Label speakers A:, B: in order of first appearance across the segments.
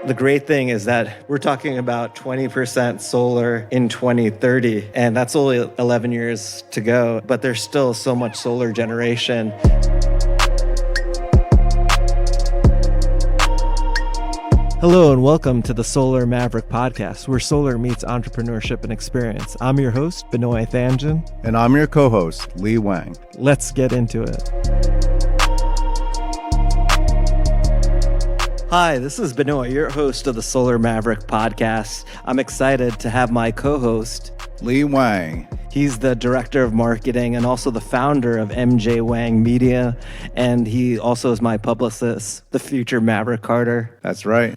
A: The great thing is that we're talking about 20% solar in 2030, and that's only 11 years to go, but there's still so much solar generation. Hello and welcome to the Solar Maverick Podcast, where solar meets entrepreneurship and experience. I'm your host, Benoy Thanjan.
B: And I'm your co-host, Li Wang.
A: Let's get into it. Hi, this is Benoy, your host of the Solar Maverick Podcast. I'm excited to have my co-host,
B: Li Wang.
A: He's the director of marketing and also the founder of MJ Wang Media. And he also is my publicist, the future Maverick Carter.
B: That's right.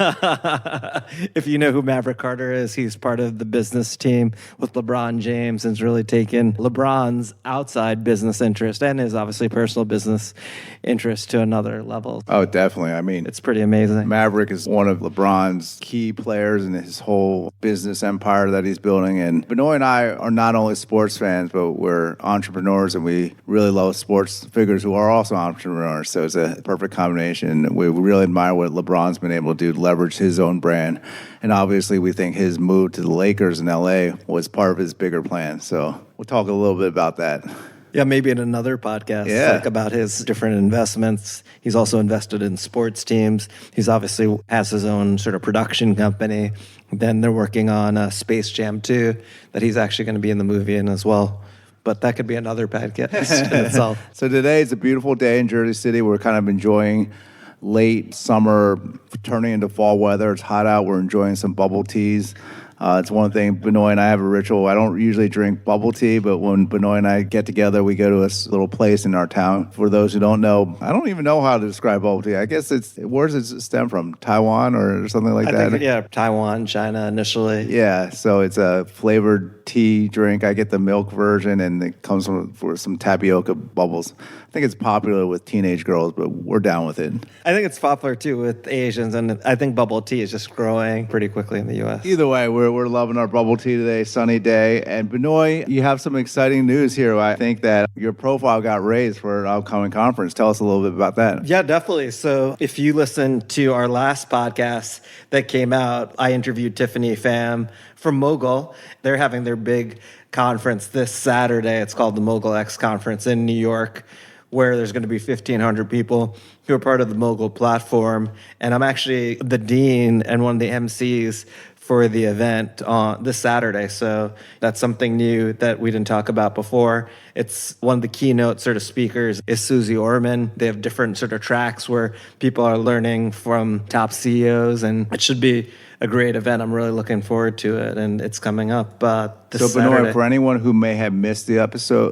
A: If you know who Maverick Carter is, he's part of the business team with LeBron James and has really taken LeBron's outside business interest and his obviously personal business interest to another level.
B: Oh, definitely. I mean,
A: It's pretty amazing.
B: Maverick is one of LeBron's key players in his whole business empire that he's building. And Benoy and I are not only sports fans, but we're entrepreneurs and we really love sports figures who are also entrepreneurs. So it's a perfect combination. We really admire what LeBron's been able to do to leverage his own brand. And obviously we think his move to the Lakers in LA was part of his bigger plan. So we'll talk a little bit about that.
A: Yeah, maybe in another podcast, like about his different investments. He's also invested in sports teams. He's obviously has his own sort of production company. Then they're working on Space Jam 2 that he's actually going to be in the movie in as well. But that could be another podcast in itself.
B: So today is a beautiful day in Jersey City. We're kind of enjoying late summer turning into fall weather. It's hot out. We're enjoying some bubble teas. It's one thing, Benoy and I have a ritual. I don't usually drink bubble tea, but when Benoy and I get together, we go to a little place in our town. For those who don't know, I don't even know how to describe bubble tea. I guess where does it stem from? Taiwan or something like that?
A: I think, Taiwan, China initially.
B: Yeah, so it's a flavored tea drink. I get the milk version, and it comes with some tapioca bubbles. I think it's popular with teenage girls, but we're down with it.
A: I think it's popular too with Asians, and I think bubble tea is just growing pretty quickly in the U.S.
B: Either way, we're loving our bubble tea today, sunny day. And Benoy, you have some exciting news here. I think that your profile got raised for an upcoming conference. Tell us a little bit about that.
A: Yeah, definitely. So if you listen to our last podcast that came out, I interviewed Tiffany Pham from Mogul. They're having their big conference this Saturday. It's called the Mogul X Conference in New York, where there's going to be 1,500 people who are part of the Mogul platform. And I'm actually the dean and one of the MCs for the event on this Saturday. So that's something new that we didn't talk about before. It's one of the keynote sort of speakers is Susie Orman. They have different sort of tracks where people are learning from top CEOs, and it should be a great event. I'm really looking forward to it, and it's coming up this Saturday.
B: Benoy, for anyone who may have missed the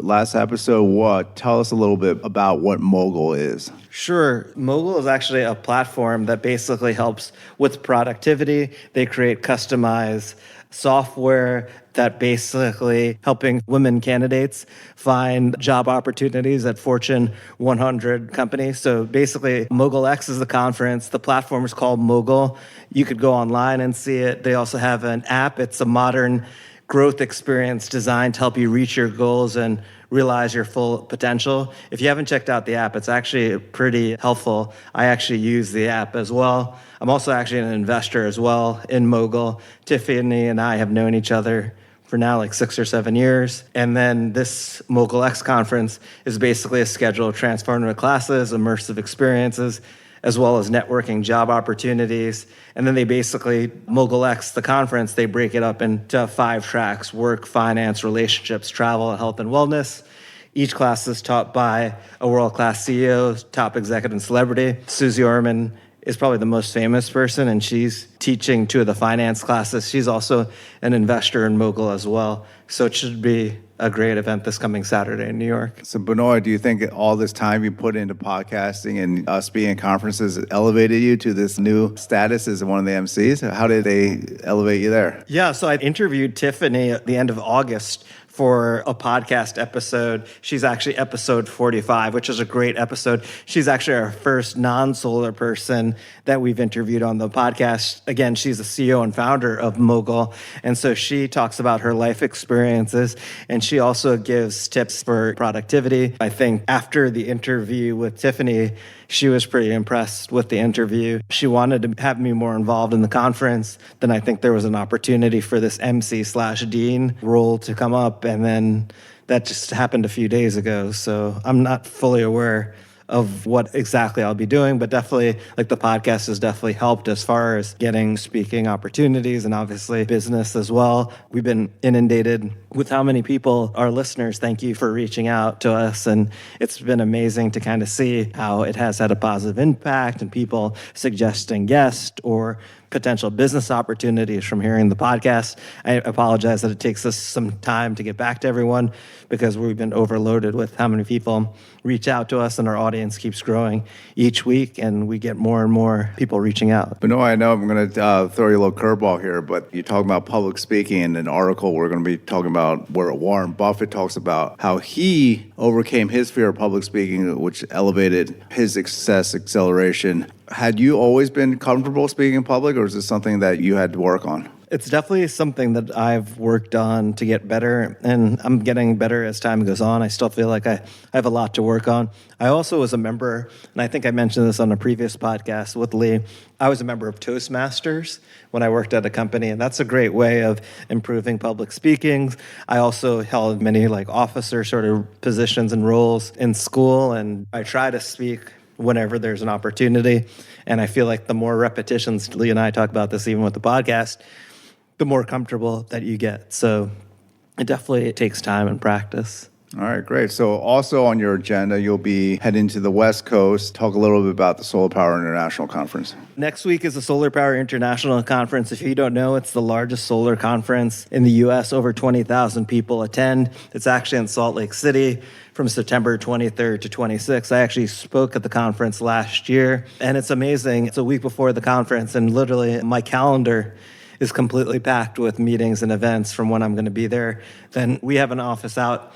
B: last episode, tell us a little bit about what Mogul is.
A: Sure. Mogul is actually a platform that basically helps with productivity. They create customized software that basically helping women candidates find job opportunities at Fortune 100 companies. So basically, Mogul X is the conference. The platform is called Mogul. You could go online and see it. They also have an app. It's a modern growth experience designed to help you reach your goals and realize your full potential. If you haven't checked out the app, it's actually pretty helpful. I actually use the app as well. I'm also actually an investor as well in Mogul. Tiffany and I have known each other for now like 6 or 7 years. And then this Mogul X conference is basically a schedule of transformative classes, immersive experiences, as well as networking job opportunities. And then they basically, Mogul X, the conference, they break it up into 5 tracks: work, finance, relationships, travel, health, and wellness. Each class is taught by a world-class CEO, top executive and celebrity. Susie Orman is probably the most famous person, and she's teaching 2 of the finance classes. She's also an investor in Mogul as well. So it should be a great event this coming Saturday in New York.
B: So Benoy, do you think all this time you put into podcasting and us being at conferences elevated you to this new status as one of the MCs? How did they elevate you there?
A: Yeah, so I interviewed Tiffany at the end of August for a podcast episode. She's actually episode 45, which is a great episode. She's actually our first non-solar person that we've interviewed on the podcast. Again, she's the CEO and founder of Mogul. And so she talks about her life experiences, and she also gives tips for productivity. I think after the interview with Tiffany, She was pretty impressed with the interview. She wanted to have me more involved in the conference. Then I think there was an opportunity for this MC/Dean role to come up, and then that just happened a few days ago. So I'm not fully aware of what exactly I'll be doing, but definitely like the podcast has definitely helped as far as getting speaking opportunities and obviously business as well. We've been inundated with how many people are listeners. Thank you for reaching out to us. And it's been amazing to kind of see how it has had a positive impact and people suggesting guests or potential business opportunities from hearing the podcast. I apologize that it takes us some time to get back to everyone because we've been overloaded with how many people reach out to us, and our audience keeps growing each week, and we get more and more people reaching out.
B: Benoy, I know I'm going to throw you a little curveball here, but you're talking about public speaking. In an article we're going to be talking about where Warren Buffett talks about how he overcame his fear of public speaking, which elevated his success acceleration. Had you always been comfortable speaking in public, or is this something that you had to work on?
A: It's definitely something that I've worked on to get better, and I'm getting better as time goes on. I still feel like I have a lot to work on. I also was a member, and I think I mentioned this on a previous podcast with Lee, I was a member of Toastmasters when I worked at a company, and that's a great way of improving public speaking. I also held many like officer sort of positions and roles in school, and I try to speak whenever there's an opportunity. And I feel like the more repetitions, Lee and I talk about this even with the podcast, the more comfortable that you get. So it takes time and practice.
B: All right, great. So also on your agenda, you'll be heading to the West Coast. Talk a little bit about the Solar Power International Conference.
A: Next week is the Solar Power International Conference. If you don't know, it's the largest solar conference in the U.S. Over 20,000 people attend. It's actually in Salt Lake City from September 23rd to 26th. I actually spoke at the conference last year, and it's amazing. It's a week before the conference, and literally my calendar is completely packed with meetings and events from when I'm going to be there. Then we have an office out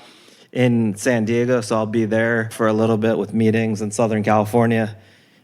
A: in San Diego, so I'll be there for a little bit with meetings in Southern California.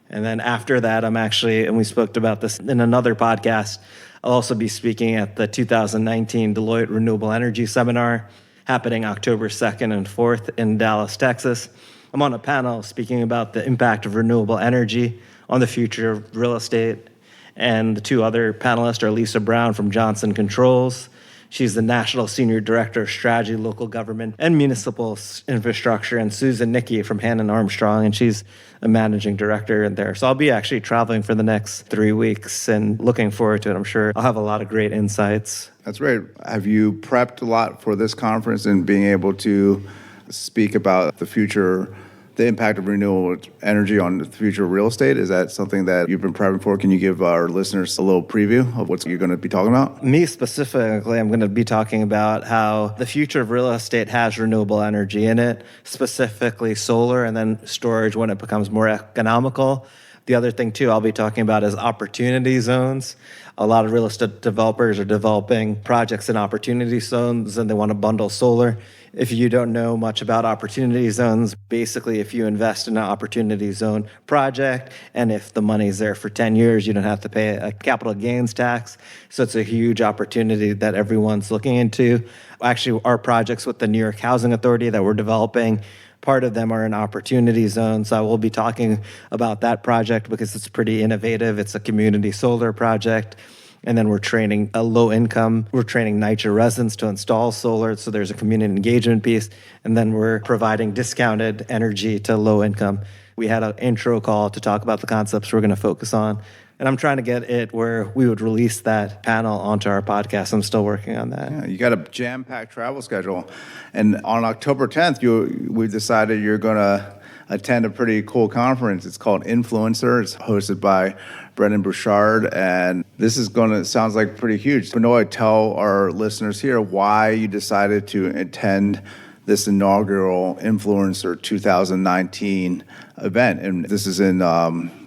A: And then after that, and we spoke about this in another podcast, I'll also be speaking at the 2019 Deloitte Renewable Energy Seminar happening October 2nd and 4th in Dallas, Texas. I'm on a panel speaking about the impact of renewable energy on the future of real estate. And the two other panelists are Lisa Brown from Johnson Controls. She's the National Senior Director of Strategy, Local Government, and Municipal Infrastructure, and Susan Nickey from Hannon Armstrong, and she's a Managing Director in there. So I'll be actually traveling for the next 3 weeks and looking forward to it. I'm sure I'll have a lot of great insights.
B: That's great. Have you prepped a lot for this conference and being able to speak about the impact of renewable energy on the future of real estate? Is that something that you've been prepping for? Can you give our listeners a little preview of what you're going to be talking about?
A: Me specifically, I'm going to be talking about how the future of real estate has renewable energy in it, specifically solar and then storage when it becomes more economical. The other thing, too, I'll be talking about is opportunity zones. A lot of real estate developers are developing projects in opportunity zones, and they want to bundle solar. If you don't know much about opportunity zones, basically if you invest in an opportunity zone project, and if the money's there for 10 years, you don't have to pay a capital gains tax. So it's a huge opportunity that everyone's looking into. Actually, our projects with the New York Housing Authority that we're developing, part of them are in opportunity zones. So I will be talking about that project because it's pretty innovative. It's a community solar project. And then we're training NYCHA residents to install solar. So there's a community engagement piece. And then we're providing discounted energy to low income. We had an intro call to talk about the concepts we're going to focus on. And I'm trying to get it where we would release that panel onto our podcast. I'm still working on that.
B: Yeah, you got a jam-packed travel schedule. And on October 10th, we decided you're going to attend a pretty cool conference. It's called Influencer. It's hosted by Brendan Bouchard, and this is sounds like pretty huge. Benoy, tell our listeners here why you decided to attend this inaugural Influencer 2019 event. And this is in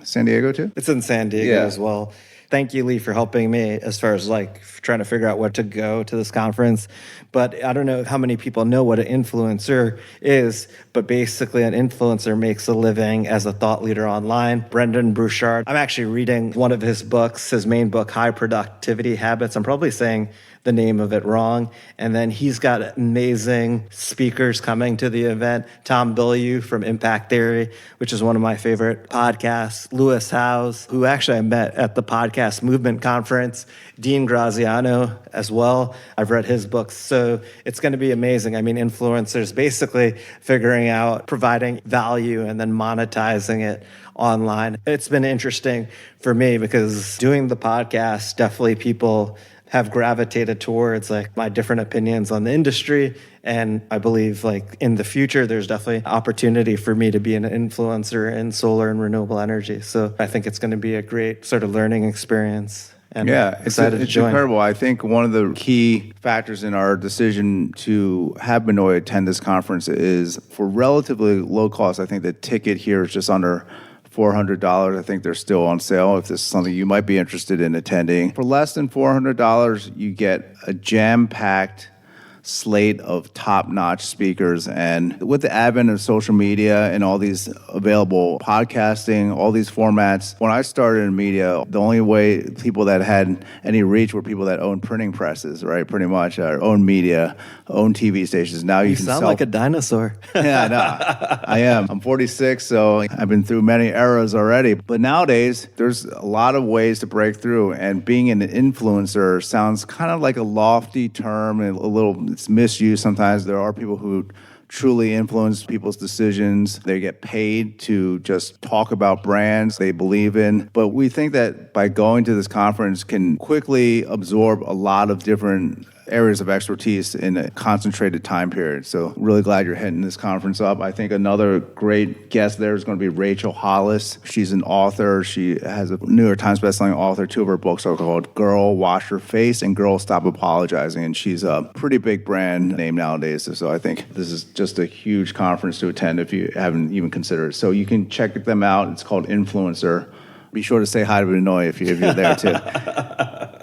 B: San Diego too?
A: It's in San Diego as well. Thank you, Lee, for helping me as far as trying to figure out what to go to this conference. But I don't know how many people know what an influencer is, but basically an influencer makes a living as a thought leader online. Brendan Bouchard, I'm actually reading one of his books, his main book, High Productivity Habits. I'm probably saying the name of it wrong. And then he's got amazing speakers coming to the event. Tom Bilyeu from Impact Theory, which is one of my favorite podcasts. Lewis Howes, who actually I met at the Podcast Movement Conference. Dean Graziano as well. I've read his books. So it's going to be amazing. I mean, influencers basically figuring out, providing value and then monetizing it online. It's been interesting for me because doing the podcast, definitely people have gravitated towards like my different opinions on the industry. And I believe like in the future, there's definitely opportunity for me to be an influencer in solar and renewable energy. So I think it's going to be a great sort of learning experience. And
B: it's incredible. I think one of the key factors in our decision to have Benoy attend this conference is for relatively low cost. I think the ticket here is just under $400. I think they're still on sale if this is something you might be interested in attending. For less than $400, you get a jam-packed slate of top-notch speakers. And with the advent of social media and all these available podcasting, all these formats, when I started in media, the only way people that had any reach were people that owned printing presses, right? Pretty much, or own media, own TV stations. Now you can
A: sound like a dinosaur.
B: Yeah, no, I am. I'm 46, so I've been through many eras already. But nowadays, there's a lot of ways to break through. And being an influencer sounds kind of like a lofty term and a little, it's misused sometimes. There are people who truly influence people's decisions. They get paid to just talk about brands they believe in. But we think that by going to this conference can quickly absorb a lot of different areas of expertise in a concentrated time period. So really glad you're heading this conference up. I think another great guest there is going to be Rachel Hollis. She's an author. She has a New York Times bestselling author. Two of her books are called Girl, Wash Your Face and Girl, Stop Apologizing. And she's a pretty big brand name nowadays. So I think this is just a huge conference to attend if you haven't even considered it. So you can check them out. It's called Influencer. Be sure to say hi to Benoy if you're there too.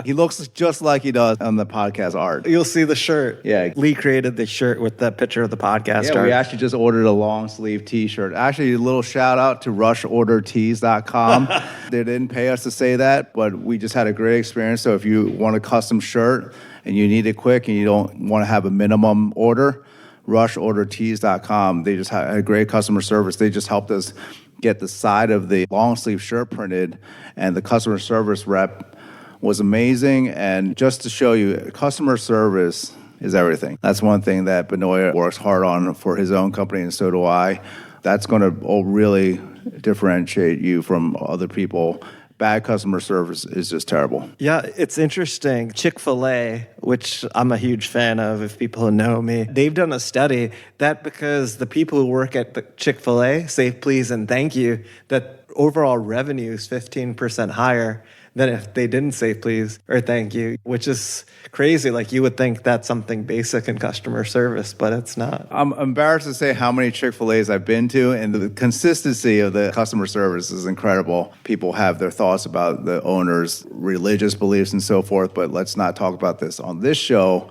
B: He looks just like he does on the podcast art.
A: You'll see the shirt.
B: Yeah.
A: Lee created the shirt with the picture of the podcast
B: art. We actually just ordered a long sleeve t-shirt. Actually, a little shout out to rushordertees.com. They didn't pay us to say that, but we just had a great experience. So if you want a custom shirt and you need it quick and you don't want to have a minimum order, rushordertees.com. They just had a great customer service. They just helped us get the side of the long sleeve shirt printed, and the customer service rep was amazing. And just to show you, customer service is everything. That's one thing that Benoy works hard on for his own company, and so do I. That's going to really differentiate you from other people. Bad customer service is just terrible.
A: Yeah, it's interesting. Chick-fil-A, which I'm a huge fan of, if people who know me, they've done a study that because the people who work at the Chick-fil-A say please and thank you, that overall revenue is 15% higher than if they didn't say please or thank you, which is crazy. Like you would think that's something basic in customer service, but it's not.
B: I'm embarrassed to say how many Chick-fil-A's I've been to, and the consistency of the customer service is incredible. People have their thoughts about the owner's religious beliefs and so forth, but let's not talk about this on this show.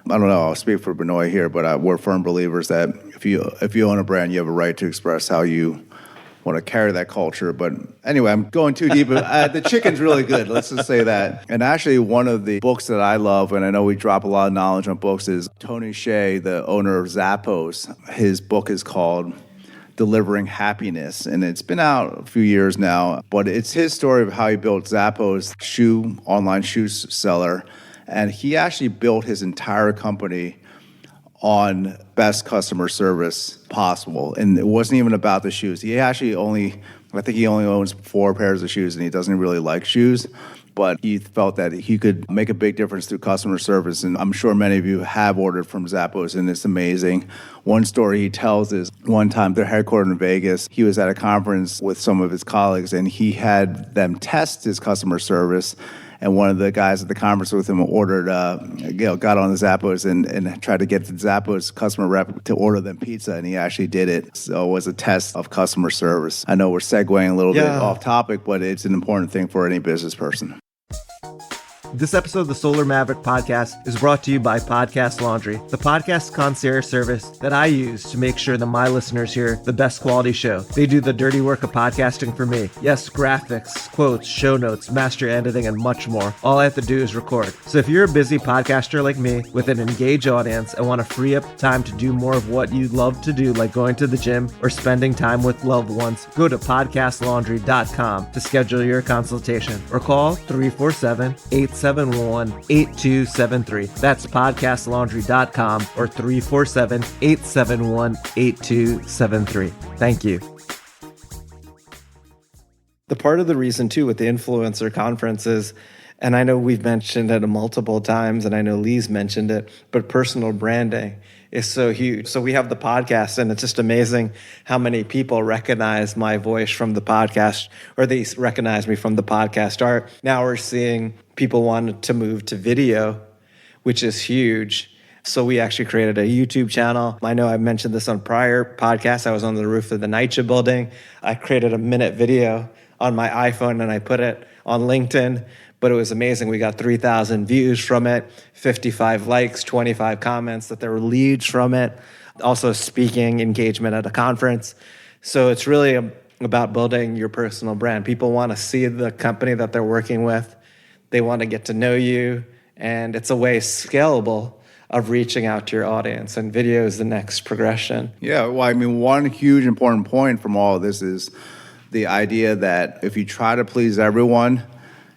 B: I don't know, I'll speak for Benoy here, but we're firm believers that if you own a brand, you have a right to express how you want to carry that culture. But anyway, I'm going too deep. The chicken's really good. Let's just say that. And actually, one of the books that I love, and I know we drop a lot of knowledge on books, is Tony Hsieh, the owner of Zappos. His book is called Delivering Happiness, and it's been out a few years now. But it's his story of how he built Zappos, online shoe seller, and he actually built his entire company on best customer service possible. And it wasn't even about the shoes. I think he only owns 4 pairs of shoes, and he doesn't really like shoes, but he felt that he could make a big difference through customer service. And I'm sure many of you have ordered from Zappos, and it's amazing. One story he tells is one time they're headquartered in Vegas. He was at a conference with some of his colleagues, and he had them test his customer service. And one of the guys at the conference with him ordered, got on the Zappos and tried to get the Zappos customer rep to order them pizza, and he actually did it. So it was a test of customer service. I know we're segueing a little bit off topic, but it's an important thing for any business person.
A: This episode of the Solar Maverick podcast is brought to you by Podcast Laundry, the podcast concierge service that I use to make sure that my listeners hear the best quality show. They do the dirty work of podcasting for me. Yes, graphics, quotes, show notes, master editing, and much more. All I have to do is record. So if you're a busy podcaster like me with an engaged audience and want to free up time to do more of what you love to do, like going to the gym or spending time with loved ones, go to podcastlaundry.com to schedule your consultation or call 347-871-8273. That's podcastlaundry.com or 347-871-8273. Thank you. The part of the reason, too, with the influencer conferences, and I know we've mentioned it multiple times, and I know Lee's mentioned it, but personal branding is so huge. So we have the podcast, and it's just amazing how many people recognize my voice from the podcast, or they recognize me from the podcast art. Now we're seeing people want to move to video, which is huge. So we actually created a YouTube channel. I know I mentioned this on prior podcasts. I was on the roof of the NYCHA building. I created a minute video on my iPhone, and I put it on LinkedIn. But it was amazing. We got 3,000 views from it, 55 likes, 25 comments, that there were leads from it. Also speaking engagement at a conference. So it's really about building your personal brand. People want to see the company that they're working with. They want to get to know you. And it's a way scalable of reaching out to your audience. And video is the next progression.
B: Yeah, well, I mean, one huge important point from all of this is the idea that if you try to please everyone,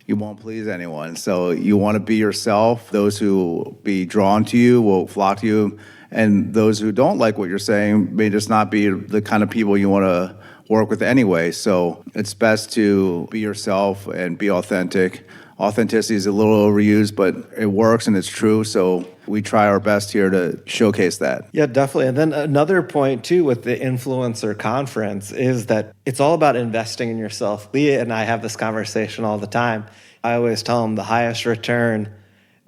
B: you won't please anyone. So you want to be yourself. Those who be drawn to you will flock to you. And those who don't like what you're saying may just not be the kind of people you want to work with anyway. So it's best to be yourself and be authentic. Authenticity is a little overused, but it works and it's true. So we try our best here to showcase that.
A: Yeah, definitely. And then another point, too, with the influencer conference is that it's all about investing in yourself. Leah and I have this conversation all the time. I always tell them the highest return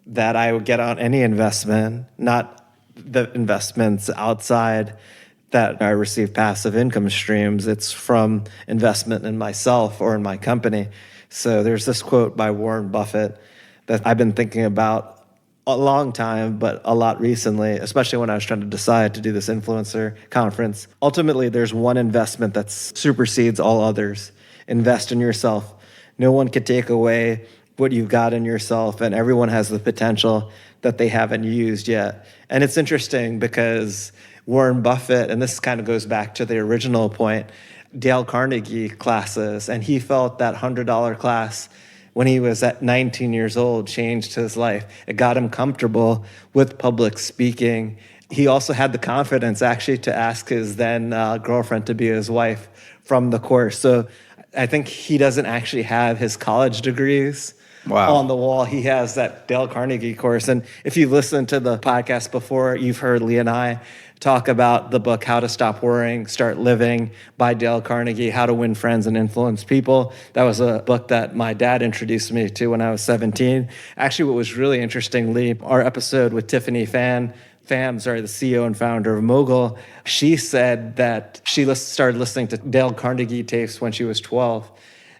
A: that I would get on any investment, not the investments outside that I receive passive income streams. It's from investment in myself or in my company. So there's this quote by Warren Buffett that I've been thinking about a long time, but a lot recently, especially when I was trying to decide to do this influencer conference. Ultimately, there's one investment that supersedes all others. Invest in yourself. No one could take away what you've got in yourself, and everyone has the potential that they haven't used yet. And it's interesting because Warren Buffett, and this kind of goes back to the original point, Dale Carnegie classes, and he felt that $100 class when he was at 19 years old changed his life. It got him comfortable with public speaking. He also had the confidence actually to ask his then girlfriend to be his wife from the course. So I think he doesn't actually have his college degrees on the wall. He has that Dale Carnegie course. And if you listen to the podcast before, you've heard Lee and I talk about the book, How to Stop Worrying, Start Living by Dale Carnegie, How to Win Friends and Influence People. That was a book that my dad introduced me to when I was 17. Actually, what was really interesting, Lee, our episode with Tiffany the CEO and founder of Mogul, she said that she started listening to Dale Carnegie tapes when she was 12,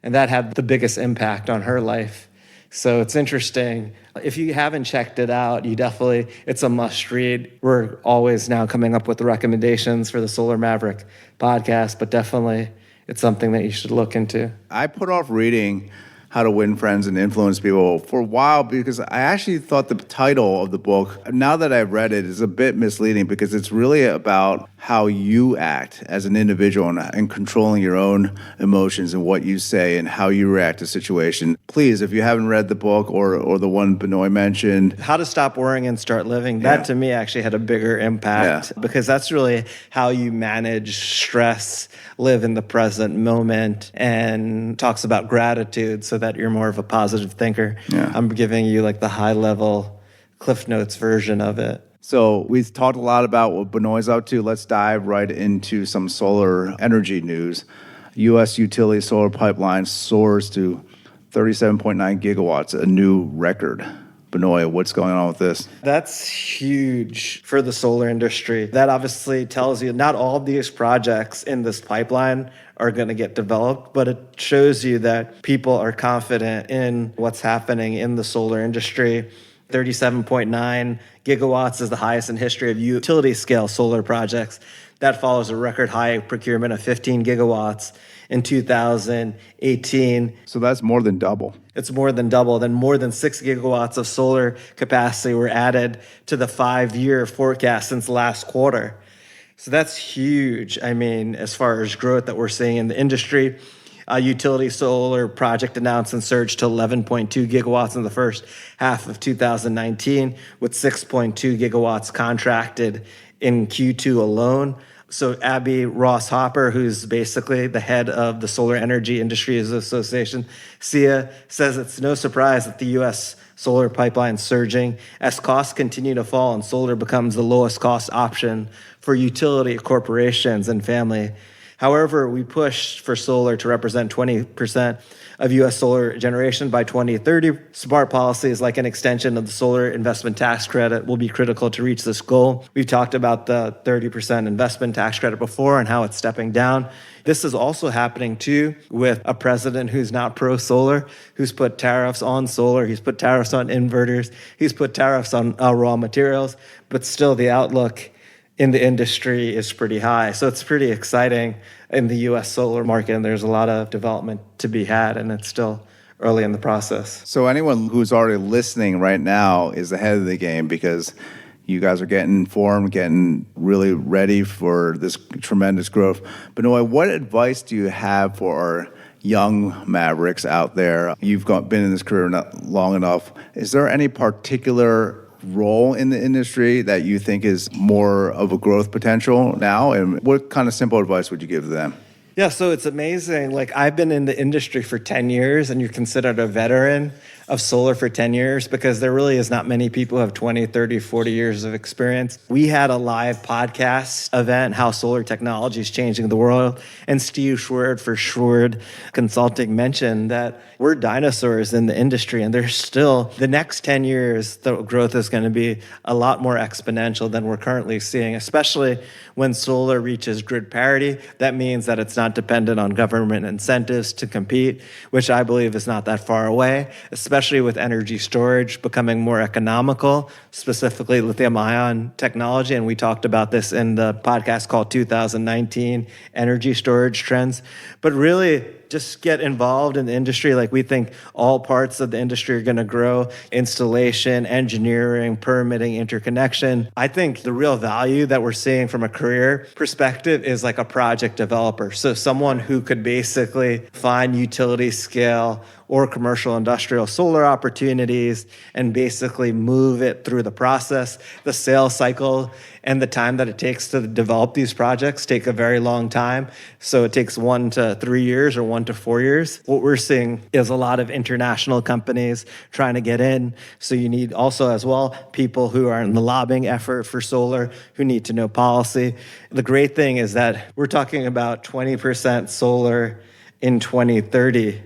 A: and that had the biggest impact on her life. So it's interesting. If you haven't checked it out, it's a must read. We're always now coming up with recommendations for the Solar Maverick podcast, but definitely it's something that you should look into.
B: I put off reading How to Win Friends and Influence People for a while because I actually thought the title of the book, now that I've read it, is a bit misleading because it's really about how you act as an individual and controlling your own emotions and what you say and how you react to a situation. Please, if you haven't read the book or the one Benoy mentioned,
A: How to Stop Worrying and Start Living, that to me actually had a bigger impact because that's really how you manage stress, live in the present moment, and talks about gratitude so that you're more of a positive thinker. I'm giving you like the high level Cliff Notes version of it.
B: So we've talked a lot about what Benoy's up to. Let's dive right into some solar energy news. U.S. utility solar pipeline soars to 37.9 gigawatts, a new record. Benoy, what's going on with this?
A: That's huge for the solar industry. That obviously tells you not all of these projects in this pipeline are going to get developed, but it shows you that people are confident in what's happening in the solar industry. 37.9 gigawatts is the highest in history of utility scale solar projects. That follows a record high procurement of 15 gigawatts in 2018.
B: So that's more than double.
A: It's more than double. Then more than 6 gigawatts of solar capacity were added to the 5-year forecast since last quarter. So that's huge. I mean, as far as growth that we're seeing in the industry, utility solar project announcements surged to 11.2 gigawatts in the first half of 2019, with 6.2 gigawatts contracted in Q2 alone. So Abby Ross Hopper, who's basically the head of the Solar Energy Industries Association, SEIA, says it's no surprise that the U.S. solar pipeline is surging as costs continue to fall and solar becomes the lowest cost option for utility corporations and family. However, we push for solar to represent 20% of U.S. solar generation by 2030. Smart policies like an extension of the solar investment tax credit will be critical to reach this goal. We've talked about the 30% investment tax credit before and how it's stepping down. This is also happening too with a president who's not pro-solar, who's put tariffs on solar, he's put tariffs on inverters, he's put tariffs on raw materials, but still the outlook in the industry is pretty high. So it's pretty exciting in the U.S. solar market, and there's a lot of development to be had, and it's still early in the process.
B: So anyone who's already listening right now is ahead of the game because you guys are getting informed, getting really ready for this tremendous growth. Benoy, what advice do you have for our young mavericks out there? You've been in this career not long enough. Is there any particular role in the industry that you think is more of a growth potential now? And what kind of simple advice would you give them?
A: Yeah, so it's amazing. Like, I've been in the industry for 10 years, and you're considered a veteran of solar for 10 years because there really is not many people who have 20, 30, 40 years of experience. We had a live podcast event, How Solar Technology is Changing the World, and Steve Schwerd for Schwerd Consulting mentioned that we're dinosaurs in the industry, and there's still, the next 10 years, the growth is going to be a lot more exponential than we're currently seeing, especially when solar reaches grid parity. That means that it's not dependent on government incentives to compete, which I believe is not that far away, especially with energy storage becoming more economical, specifically lithium-ion technology. And we talked about this in the podcast called 2019 Energy Storage Trends. But really, just get involved in the industry. Like, we think all parts of the industry are going to grow: installation, engineering, permitting, interconnection. I think the real value that we're seeing from a career perspective is like a project developer. So someone who could basically find utility scale or commercial industrial solar opportunities and basically move it through the process. The sales cycle and the time that it takes to develop these projects take a very long time. So it takes 1 to 3 years or 1 to 4 years. What we're seeing is a lot of international companies trying to get in. So you need also as well people who are in the lobbying effort for solar, who need to know policy. The great thing is that we're talking about 20% solar in 2030.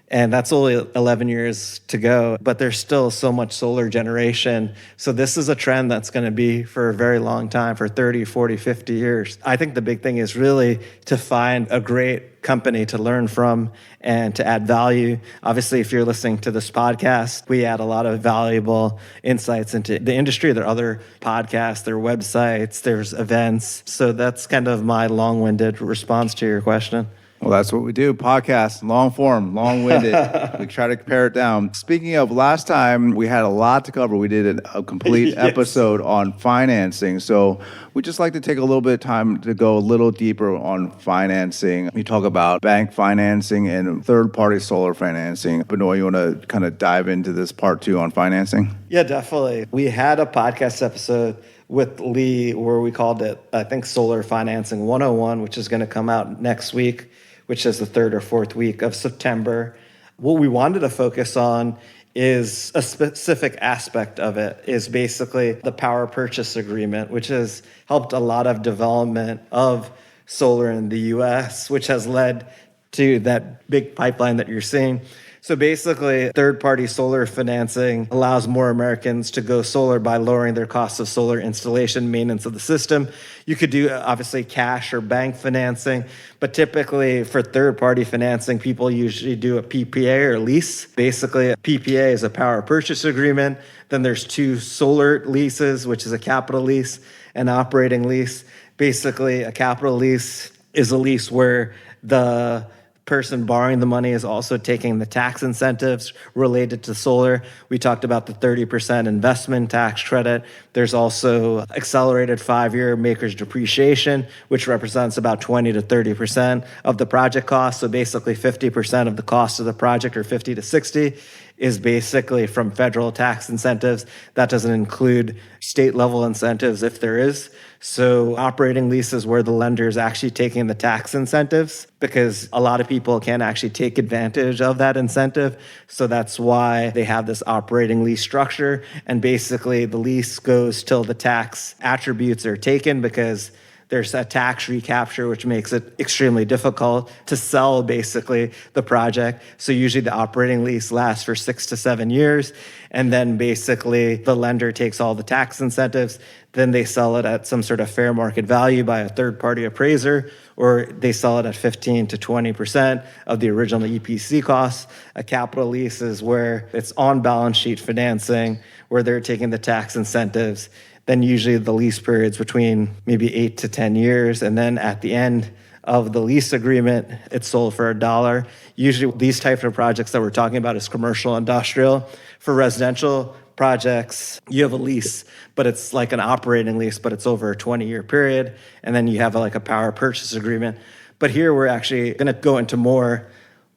A: And that's only 11 years to go, but there's still so much solar generation. So this is a trend that's going to be for a very long time, for 30, 40, 50 years. I think the big thing is really to find a great company to learn from and to add value. Obviously, if you're listening to this podcast, we add a lot of valuable insights into the industry. There are other podcasts, there are websites, there's events. So that's kind of my long-winded response to your question.
B: Well, that's what we do. Podcast, long form, long-winded. We try to pare it down. Speaking of, last time we had a lot to cover. We did a complete episode on financing. So we just like to take a little bit of time to go a little deeper on financing. We talk about bank financing and third-party solar financing. Benoy, you want to kind of dive into this part 2 on financing?
A: Yeah, definitely. We had a podcast episode with Lee where we called it, I think, Solar Financing 101, which is going to come out next week, which is the 3rd or 4th week of September. What we wanted to focus on is a specific aspect of it, is basically the power purchase agreement, which has helped a lot of development of solar in the U.S., which has led to that big pipeline that you're seeing. So basically, third-party solar financing allows more Americans to go solar by lowering their cost of solar installation, maintenance of the system. You could do obviously cash or bank financing, but typically for third-party financing, people usually do a PPA or lease. Basically, a PPA is a power purchase agreement. Then there's two solar leases, which is a capital lease and operating lease. Basically, a capital lease is a lease where the person borrowing the money is also taking the tax incentives related to solar. We talked about the 30% investment tax credit. There's also accelerated 5-year maker's depreciation, which represents about 20 to 30% of the project cost. So basically 50% of the cost of the project, or 50 to 60, is basically from federal tax incentives. That doesn't include state level incentives if there is. So operating leases where the lender is actually taking the tax incentives, because a lot of people can't actually take advantage of that incentive. So that's why they have this operating lease structure. And basically the lease goes till the tax attributes are taken, because there's a tax recapture, which makes it extremely difficult to sell basically the project. So usually the operating lease lasts for 6 to 7 years. And then basically the lender takes all the tax incentives. Then they sell it at some sort of fair market value by a third-party appraiser, or they sell it at 15 to 20% of the original EPC costs. A capital lease is where it's on-balance sheet financing, where they're taking the tax incentives. Then usually the lease period's between maybe 8 to 10 years. And then at the end of the lease agreement, it's sold for $1. Usually these types of projects that we're talking about is commercial, industrial. For residential projects, you have a lease, but it's like an operating lease, but it's over a 20-year period. And then you have like a power purchase agreement. But here we're actually going to go into more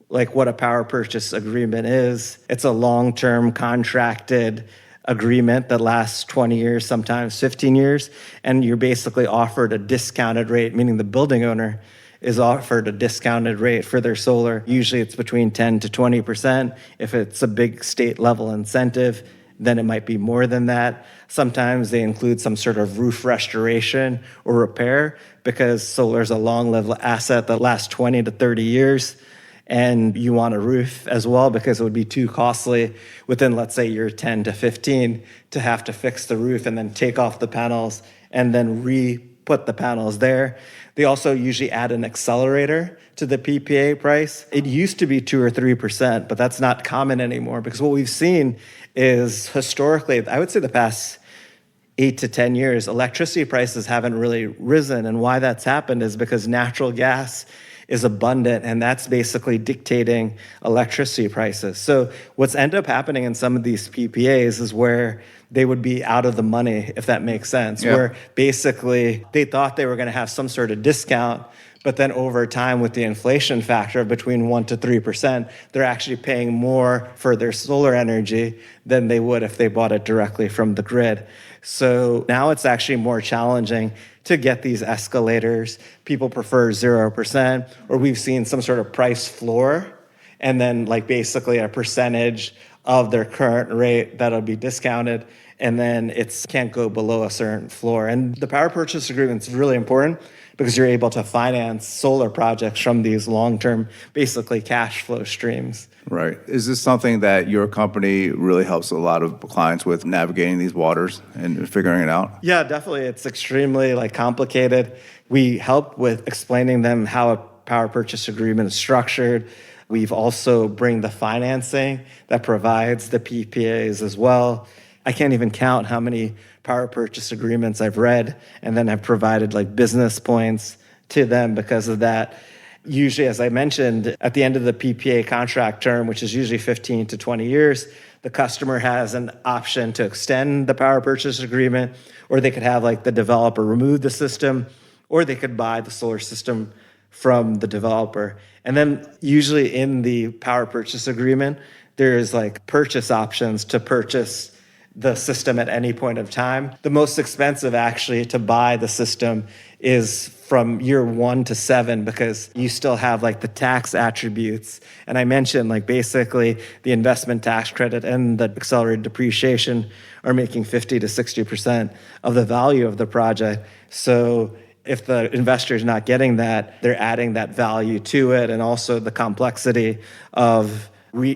A: like what a power purchase agreement is. It's a long-term contracted agreement that lasts 20 years, sometimes 15 years, and you're basically offered a discounted rate, meaning the building owner is offered a discounted rate for their solar. Usually it's between 10 to 20%. If it's a big state level incentive, then it might be more than that. Sometimes they include some sort of roof restoration or repair, because solar is a long-lived asset that lasts 20 to 30 years. And you want a roof as well, because it would be too costly within, let's say, year 10 to 15 to have to fix the roof and then take off the panels and then re-put the panels there. They also usually add an accelerator to the PPA price. It used to be 2 or 3%, but that's not common anymore, because what we've seen is historically, I would say the past 8 to 10 years, electricity prices haven't really risen. And why that's happened is because natural gas is abundant, and that's basically dictating electricity prices. So what's ended up happening in some of these PPAs is where they would be out of the money, if that makes sense, where basically they thought they were going to have some sort of discount, but then over time with the inflation factor of between 1 to 3%, they're actually paying more for their solar energy than they would if they bought it directly from the grid. So now it's actually more challenging to get these escalators. People prefer 0%, or we've seen some sort of price floor, and then like basically a percentage of their current rate that'll be discounted, and then it can't go below a certain floor. And the power purchase agreement is really important because you're able to finance solar projects from these long-term, basically cash flow streams.
B: Right. Is this something that your company really helps a lot of clients with, navigating these waters and figuring it out?
A: Yeah, definitely. It's extremely complicated. We help with explaining them how a power purchase agreement is structured. We've also bring the financing that provides the PPAs as well. I can't even count how many power purchase agreements I've read, and then I've provided business points to them because of that. Usually, as I mentioned, at the end of the PPA contract term, which is usually 15 to 20 years, the customer has an option to extend the power purchase agreement, or they could have the developer remove the system, or they could buy the solar system from the developer. And then usually in the power purchase agreement, there's purchase options to purchase the system at any point of time. The most expensive actually to buy the system is from year 1 to 7, because you still have the tax attributes. And I mentioned basically the investment tax credit and the accelerated depreciation are making 50 to 60% of the value of the project. So if the investor is not getting that, they're adding that value to it, and also the complexity of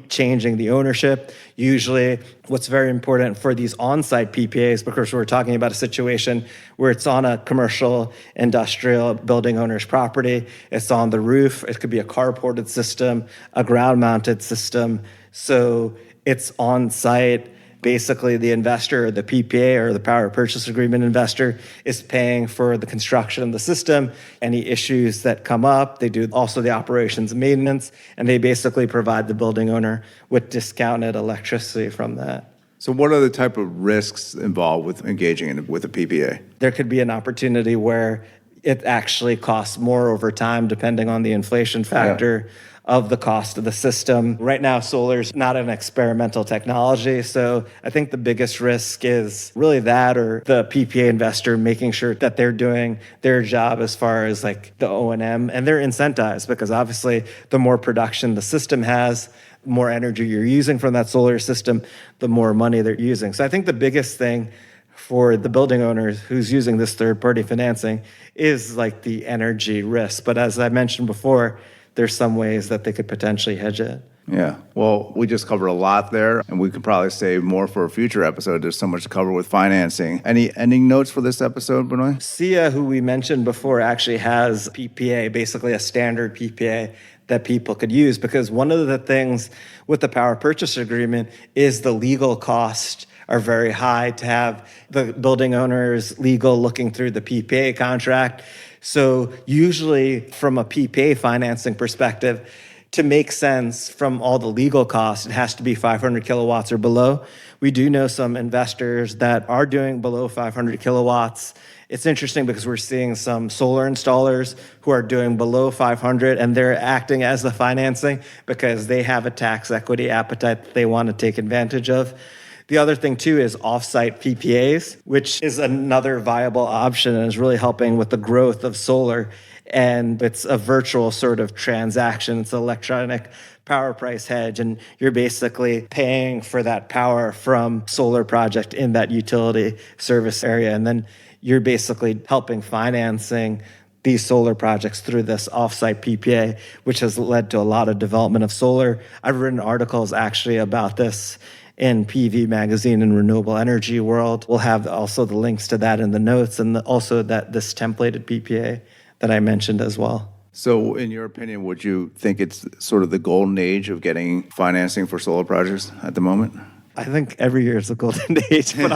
A: changing the ownership. Usually what's very important for these on-site PPAs, because we're talking about a situation where it's on a commercial, industrial building owner's property, it's on the roof, it could be a carported system, a ground-mounted system. So it's on-site. Basically, the investor, the PPA or the power purchase agreement investor, is paying for the construction of the system. Any issues that come up, they do also the operations and maintenance, and they basically provide the building owner with discounted electricity from that.
B: So what are the type of risks involved with engaging with a PPA?
A: There could be an opportunity where it actually costs more over time, depending on the inflation factor of the cost of the system. Right now, solar is not an experimental technology. So I think the biggest risk is really that, or the PPA investor making sure that they're doing their job as far as like the O&M, and they're incentivized, because obviously the more production the system has, the more energy you're using from that solar system, the more money they're using. So I think the biggest thing for the building owners who's using this third-party financing is like the energy risk. But as I mentioned before, there's some ways that they could potentially hedge it.
B: Yeah. Well, we just covered a lot there, and we could probably save more for a future episode. There's so much to cover with financing. Any ending notes for this episode, Benoy?
A: SIA, who we mentioned before, actually has PPA, basically a standard PPA that people could use, because one of the things with the power purchase agreement is the legal costs are very high to have the building owners legal looking through the PPA contract. So usually from a PPA financing perspective, to make sense from all the legal costs, it has to be 500 kilowatts or below. We do know some investors that are doing below 500 kilowatts. It's interesting because we're seeing some solar installers who are doing below 500, and they're acting as the financing because they have a tax equity appetite that they want to take advantage of. The other thing, too, is off-site PPAs, which is another viable option and is really helping with the growth of solar. And it's a virtual sort of transaction. It's an electronic power price hedge, and you're basically paying for that power from solar project in that utility service area. And then you're basically helping financing these solar projects through this off-site PPA, which has led to a lot of development of solar. I've written articles actually about this in PV Magazine and Renewable Energy World. We'll have also the links to that in the notes, and also that this templated PPA that I mentioned as well.
B: So in your opinion, would you think it's sort of the golden age of getting financing for solar projects at the moment?
A: I think every year is a golden age, but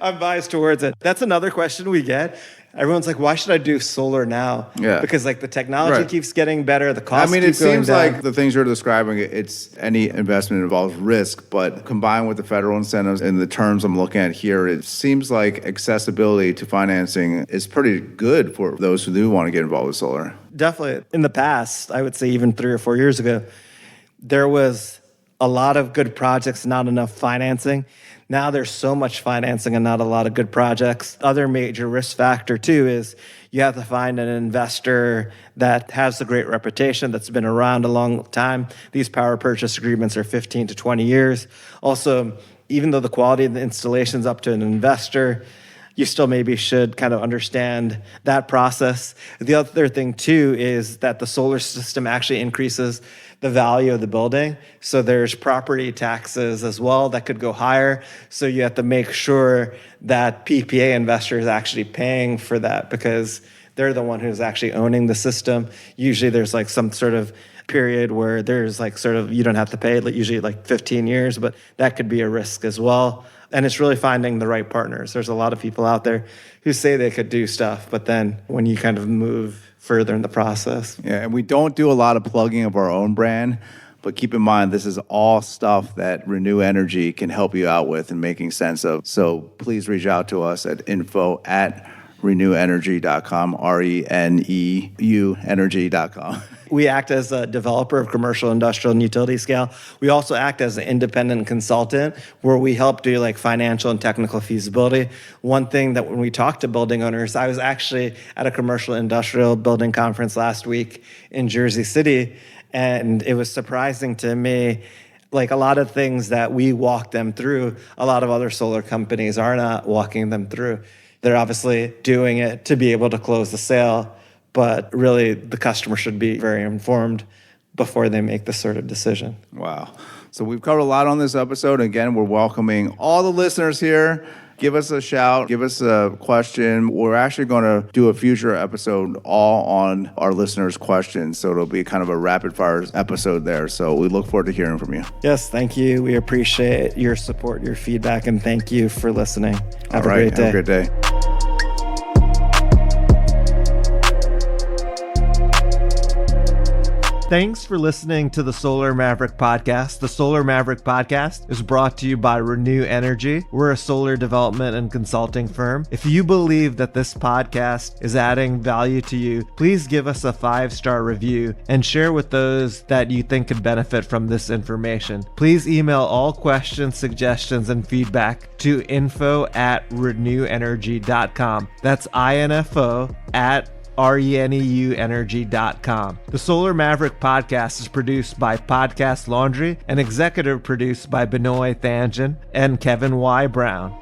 A: I'm biased towards it. That's another question we get. Everyone's like, why should I do solar now?
B: Yeah.
A: Because like the technology keeps getting better, the costs keep going down.
B: It seems like the things you're describing, it's any investment involves risk, but combined with the federal incentives and the terms I'm looking at here, it seems like accessibility to financing is pretty good for those who do want to get involved with solar.
A: Definitely. In the past, I would say even 3 or 4 years ago, there was a lot of good projects, not enough financing. Now there's so much financing and not a lot of good projects. Other major risk factor too is you have to find an investor that has a great reputation, that's been around a long time. These power purchase agreements are 15 to 20 years. Also, even though the quality of the installation is up to an investor, you still maybe should kind of understand that process. The other thing too is that the solar system actually increases the value of the building. So there's property taxes as well that could go higher. So you have to make sure that PPA investor is actually paying for that, because they're the one who's actually owning the system. Usually there's like some sort of period where there's like sort of, you don't have to pay, usually like 15 years, but that could be a risk as well. And it's really finding the right partners. There's a lot of people out there who say they could do stuff, but then when you kind of move further in the process.
B: Yeah, and we don't do a lot of plugging of our own brand, but keep in mind, this is all stuff that Reneu Energy can help you out with and making sense of. So please reach out to us at info@reneuenergy.com, RENEU energy.com.
A: We act as a developer of commercial, industrial, and utility scale. We also act as an independent consultant where we help do like financial and technical feasibility. One thing that when we talk to building owners, I was actually at a commercial industrial building conference last week in Jersey City, and it was surprising to me, like a lot of things that we walk them through, a lot of other solar companies are not walking them through. They're obviously doing it to be able to close the sale, but really the customer should be very informed before they make this sort of decision.
B: Wow. So we've covered a lot on this episode. Again, we're welcoming all the listeners here. Give us a shout. Give us a question. We're actually going to do a future episode all on our listeners' questions. So it'll be kind of a rapid fire episode there. So we look forward to hearing from you.
A: Yes, thank you. We appreciate your support, your feedback, and thank you for listening. Have a great day.
B: Have a great day.
A: Thanks for listening to the Solar Maverick Podcast. The Solar Maverick Podcast is brought to you by Reneu Energy. We're a solar development and consulting firm. If you believe that this podcast is adding value to you, please give us a 5-star review and share with those that you think could benefit from this information. Please email all questions, suggestions, and feedback to info@reneuenergy.com. That's info@reneuenergy.com. The Solar Maverick Podcast is produced by Podcast Laundry and executive produced by Benoy Thanjan and Kevin Y. Brown.